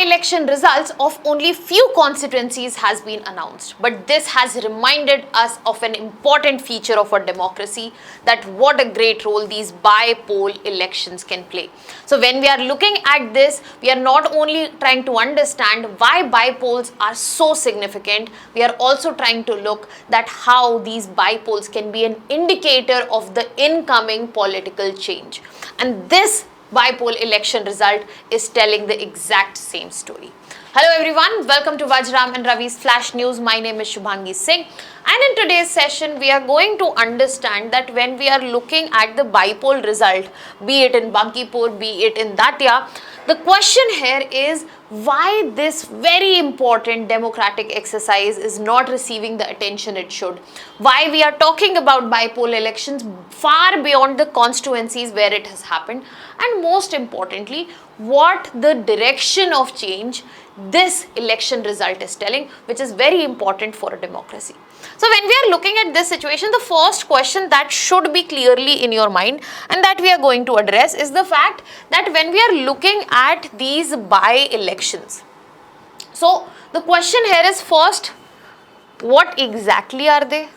by-election results of only few constituencies has been announced, but this has reminded us of an important feature of our democracy, that what a great role these by-poll elections can play. So when we are looking at this, we are not only trying to understand why by-polls are so significant, we are also trying to look at how these by-polls can be an indicator of the incoming political change. And this by-poll election result is telling the exact same story. Hello everyone, welcome to Vajiram and Ravi's Flash News. My name is Shubhangi Singh, and in today's session we are going to understand that when we are looking at the by-poll result, be it in Bankipur, be it in Datia, the question here is why this very important democratic exercise is not receiving the attention it should. Why we are talking about by-poll elections far beyond the constituencies where it has happened, and most importantly, what the direction of change this election result is telling, which is very important for a democracy. So when we are looking at this situation, the first question that should be clearly in your mind and that we are going to address is the fact that when we are looking at these by-elections, so the question here is first, what exactly are they?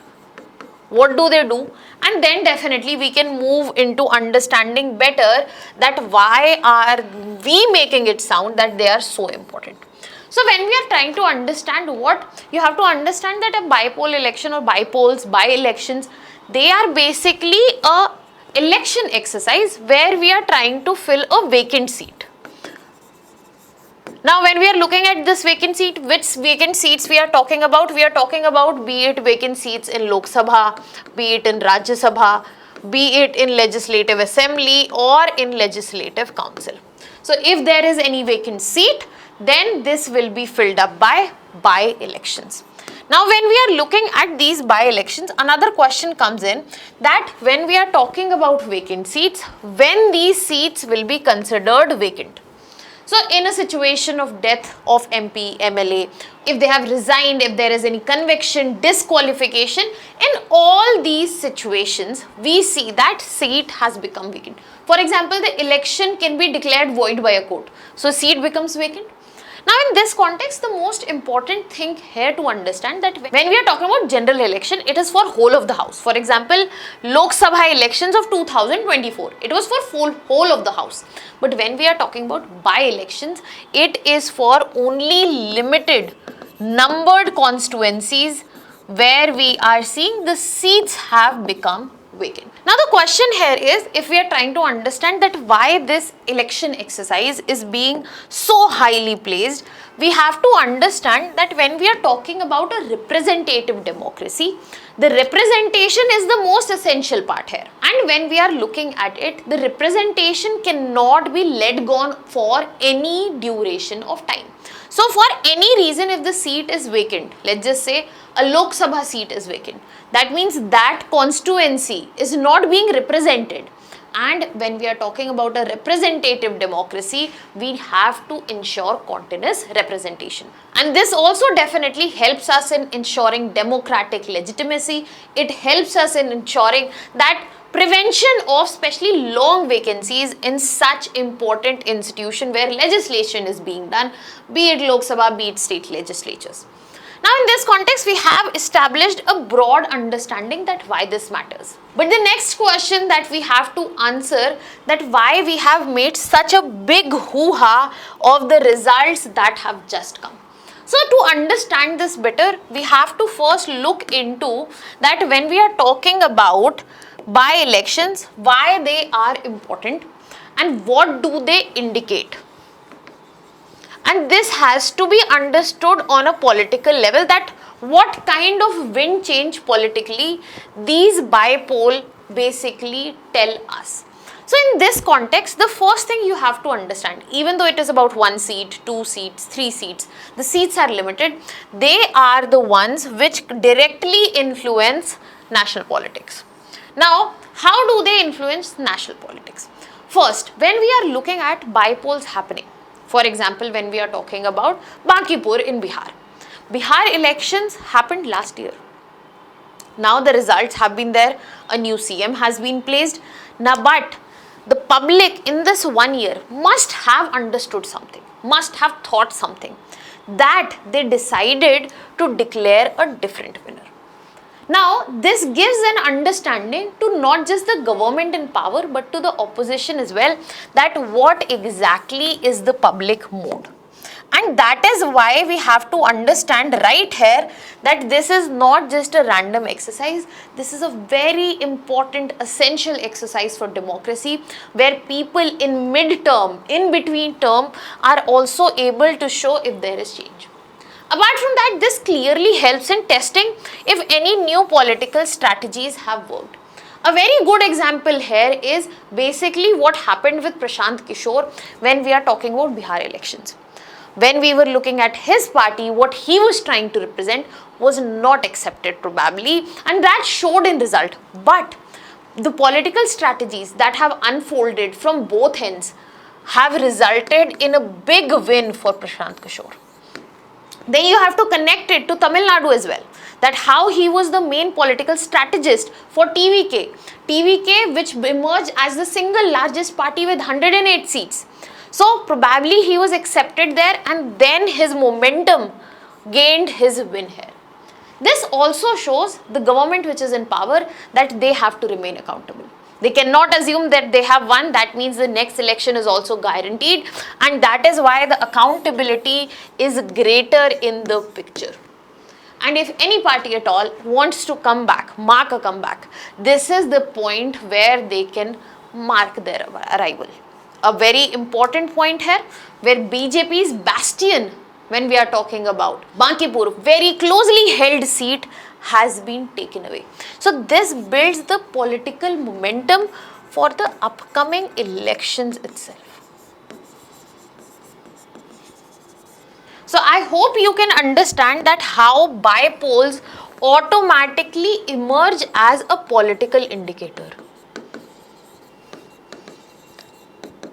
What do they do? And then definitely we can move into understanding better that why are we making it sound that they are so important. So when we are trying to understand what, you have to understand that a by-poll election or by-polls, by-elections, they are basically a election exercise where we are trying to fill a vacant seat. Now when we are looking at this vacant seat, which vacant seats we are talking about? We are talking about be it vacant seats in Lok Sabha, be it in Rajya Sabha, be it in Legislative Assembly or in Legislative Council. So if there is any vacant seat, then this will be filled up by by-elections. Now when we are looking at these by-elections, another question comes in that when we are talking about vacant seats, when these seats will be considered vacant. So in a situation of death of MP, MLA, if they have resigned, if there is any conviction, disqualification, in all these situations, we see that seat has become vacant. For example, the election can be declared void by a court. So seat becomes vacant. Now in this context, the most important thing here to understand that when we are talking about general election, it is for whole of the house. For example, Lok Sabha elections of 2024, it was for whole of the house. But when we are talking about by-elections, it is for only limited numbered constituencies where we are seeing the seats have become vacant. Now the question here is, if we are trying to understand that why this election exercise is being so highly placed, we have to understand that when we are talking about a representative democracy, the representation is the most essential part here. And when we are looking at it, the representation cannot be let go for any duration of time. So for any reason, if the seat is vacant, let's just say a Lok Sabha seat is vacant, that means that constituency is not being represented. And when we are talking about a representative democracy, we have to ensure continuous representation. And this also definitely helps us in ensuring democratic legitimacy. It helps us in ensuring that prevention of especially long vacancies in such important institution where legislation is being done, be it Lok Sabha, be it state legislatures. Now in this context, we have established a broad understanding that why this matters. But the next question that we have to answer, that why we have made such a big hoo-ha of the results that have just come. So to understand this better, we have to first look into that when we are talking about by-elections, why they are important and what do they indicate. And this has to be understood on a political level, that what kind of wind change politically these by-poll basically tell us. So in this context, the first thing you have to understand, even though it is about 1 seat, 2 seats, 3 seats, the seats are limited, they are the ones which directly influence national politics. Now, how do they influence national politics? First, when we are looking at by-polls happening, for example, when we are talking about Bankipur in Bihar. Bihar elections happened last year. Now the results have been there, a new CM has been placed. Now but the public in this 1 year must have understood something, must have thought something, that they decided to declare a different winner. Now, this gives an understanding to not just the government in power but to the opposition as well, that what exactly is the public mood. And that is why we have to understand right here that this is not just a random exercise. This is a very important, essential exercise for democracy, where people in mid-term, in between term, are also able to show if there is change. Apart from that, this clearly helps in testing if any new political strategies have worked. A very good example here is basically what happened with Prashant Kishore when we are talking about Bihar elections. When we were looking at his party, what he was trying to represent was not accepted probably, and that showed in result. But the political strategies that have unfolded from both ends have resulted in a big win for Prashant Kishore. Then you have to connect it to Tamil Nadu as well, that how he was the main political strategist for TVK. TVK, which emerged as the single largest party with 108 seats. So probably he was accepted there, and then his momentum gained his win here. This also shows the government which is in power that they have to remain accountable. They cannot assume that they have won, that means the next election is also guaranteed, and that is why the accountability is greater in the picture. And if any party at all wants to come back, mark a comeback, this is the point where they can mark their arrival. A very important point here, where BJP's bastion, when we are talking about Bankipur, very closely held seat, has been taken away. So this builds the political momentum for the upcoming elections itself. So I hope you can understand that how by-polls automatically emerge as a political indicator.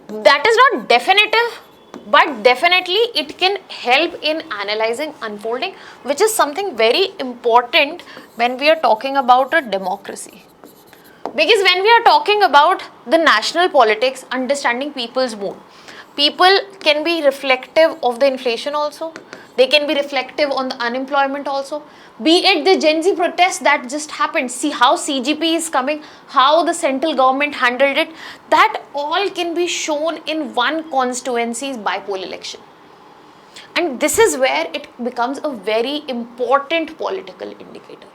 That is not definitive, but definitely it can help in analyzing unfolding, which is something very important when we are talking about a democracy. Because when we are talking about the national politics, understanding people's mood, people can be reflective of the inflation also. They can be reflective on the unemployment also. Be it the Gen Z protest that just happened, see how CGP is coming, how the central government handled it, that all can be shown in one constituency's by-poll election. And this is where it becomes a very important political indicator.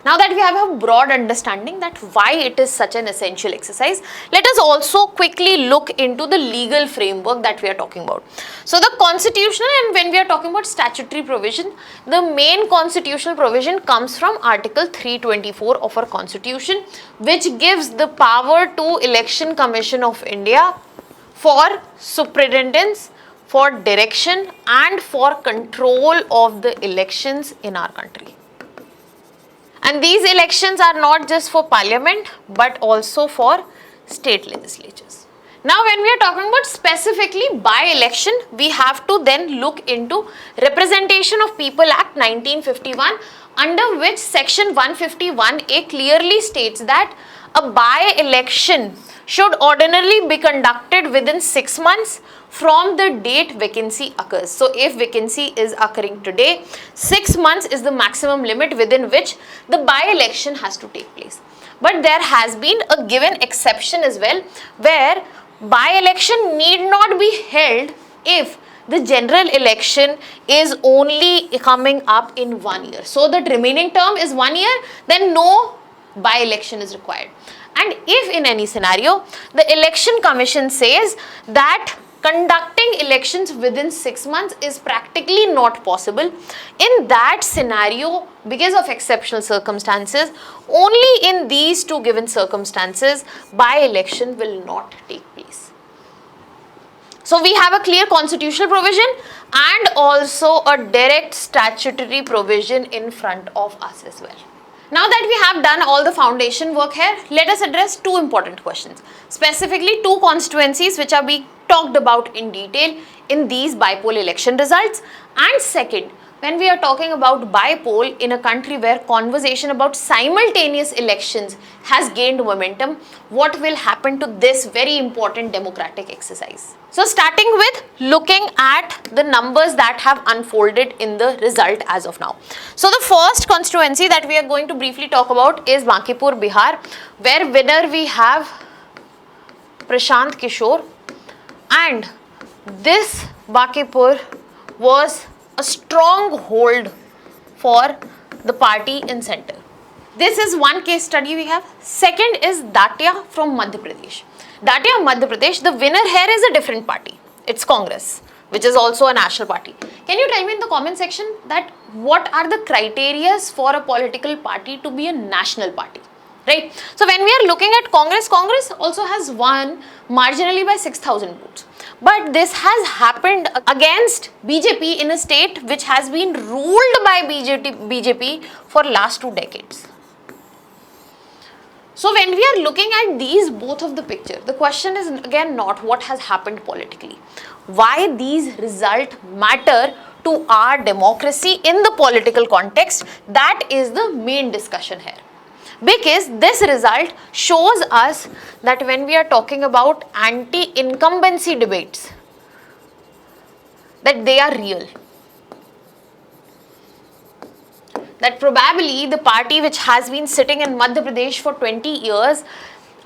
Now that we have a broad understanding that why it is such an essential exercise, let us also quickly look into the legal framework that we are talking about. So the constitutional, and when we are talking about statutory provision, the main constitutional provision comes from Article 324 of our constitution, which gives the power to Election Commission of India for superintendence, for direction and for control of the elections in our country. And these elections are not just for parliament but also for state legislatures. Now when we are talking about specifically by-election, we have to then look into Representation of People Act 1951, under which section 151A clearly states that a by-election should ordinarily be conducted within 6 months from the date vacancy occurs. So if vacancy is occurring today, 6 months is the maximum limit within which the by-election has to take place. But there has been a given exception as well, where by-election need not be held if the general election is only coming up in 1 year. So that remaining term is 1 year, then no by-election is required. And if in any scenario, the Election Commission says that conducting elections within 6 months is practically not possible, in that scenario, because of exceptional circumstances, only in these two given circumstances, by-election will not take place. So we have a clear constitutional provision and also a direct statutory provision in front of us as well. Now that we have done all the foundation work here, let us address two important questions, specifically two constituencies which are being talked about in detail in these by-poll election results, and second, when we are talking about bypoll in a country where conversation about simultaneous elections has gained momentum, what will happen to this very important democratic exercise? So starting with looking at the numbers that have unfolded in the result as of now. So the first constituency that we are going to briefly talk about is Bankipur, Bihar, where winner we have Prashant, Kishore, and this Bankipur was a strong hold for the party in center. This is one case study we have. Second is Datia from Madhya Pradesh. Datia, Madhya Pradesh, the winner here is a different party. It's Congress, which is also a national party. Can you tell me in the comment section that what are the criterias for a political party to be a national party? Right? So when we are looking at Congress, Congress also has won marginally by 6,000 votes. But this has happened against BJP in a state which has been ruled by BJP for last 2 decades. So when we are looking at these both of the picture, the question is again not what has happened politically. Why these results matter to our democracy in the political context, that is the main discussion here. Because this result shows us that when we are talking about anti-incumbency debates, that they are real. That probably the party which has been sitting in Madhya Pradesh for 20 years,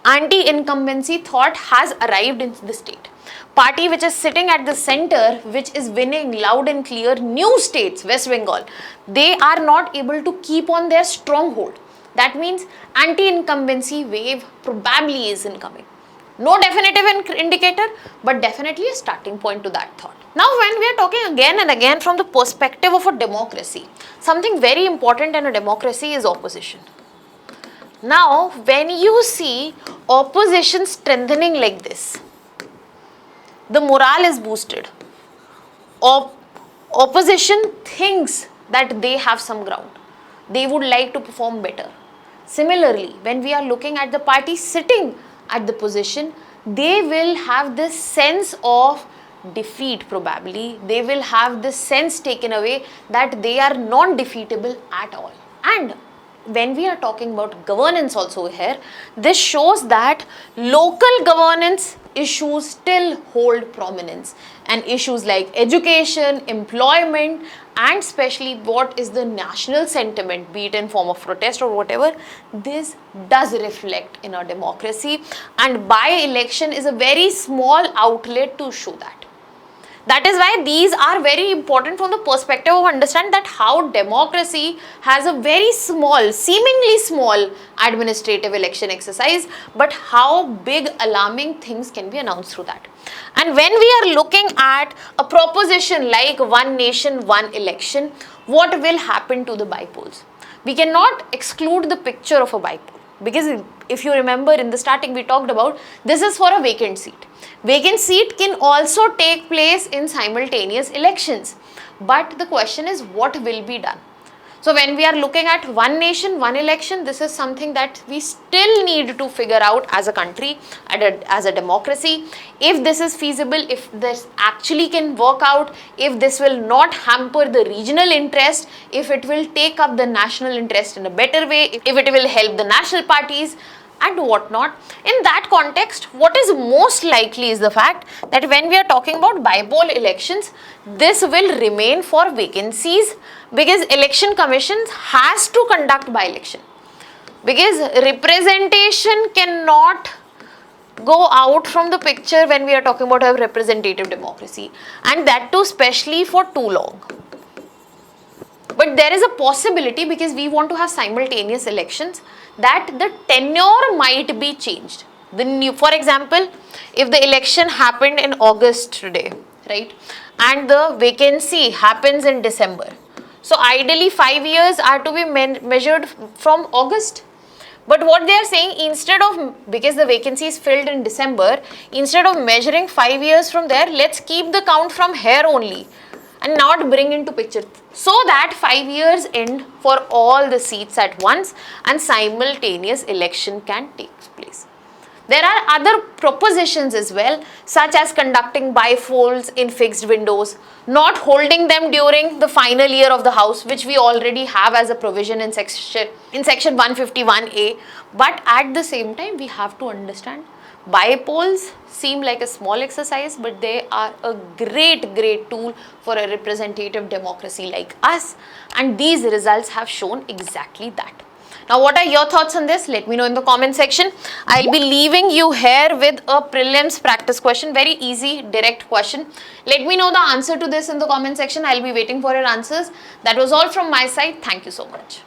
anti-incumbency thought has arrived in the state. Party which is sitting at the center, which is winning loud and clear new states, West Bengal, they are not able to keep on their stronghold. That means anti-incumbency wave probably is incoming. No definitive indicator, but definitely a starting point to that thought. Now, when we are talking again and again from the perspective of a democracy, something very important in a democracy is opposition. Now, when you see opposition strengthening like this, the morale is boosted. Opposition thinks that they have some ground. They would like to perform better. Similarly, when we are looking at the party sitting at the position, they will have this sense of defeat probably. They will have this sense taken away that they are non-defeatable at all. And when we are talking about governance also here, this shows that local governance issues still hold prominence, and issues like education, employment, and especially what is the national sentiment, be it in form of protest or whatever, this does reflect in our democracy, and by-election is a very small outlet to show that. That is why these are very important from the perspective of understand that how democracy has a very small, seemingly small administrative election exercise, but how big alarming things can be announced through that. And when we are looking at a proposition like one nation, one election, what will happen to the bypolls? We cannot exclude the picture of a bypoll, because if you remember in the starting we talked about this is for a vacant seat. Vacant seat can also take place in simultaneous elections, but the question is what will be done. So when we are looking at one nation, one election, this is something that we still need to figure out as a country, as a democracy, if this is feasible, if this actually can work out, if this will not hamper the regional interest, if it will take up the national interest in a better way, if it will help the national parties and whatnot. In that context, what is most likely is the fact that when we are talking about bypoll elections, this will remain for vacancies, because election commissions has to conduct by-election, because representation cannot go out from the picture when we are talking about a representative democracy, and that too especially for too long. But there is a possibility, because we want to have simultaneous elections, that the tenure might be changed. For example, if the election happened in August today, right, and the vacancy happens in December, so ideally 5 years are to be measured from August. But what they are saying, instead of, because the vacancy is filled in December, instead of measuring 5 years from there, let's keep the count from here only and not bring into picture, so that 5 years end for all the seats at once and simultaneous election can take place. There are other propositions as well, such as conducting bypolls in fixed windows, not holding them during the final year of the House, which we already have as a provision in section 151A. But at the same time, we have to understand bypolls seem like a small exercise, but they are a great tool for a representative democracy like us, and these results have shown exactly that. Now, what are your thoughts on this? Let me know in the comment section. I'll be leaving you here with a prelims practice question, very easy, direct question. Let me know the answer to this in the comment section. I'll be waiting for your answers. That was all from my side. Thank you so much.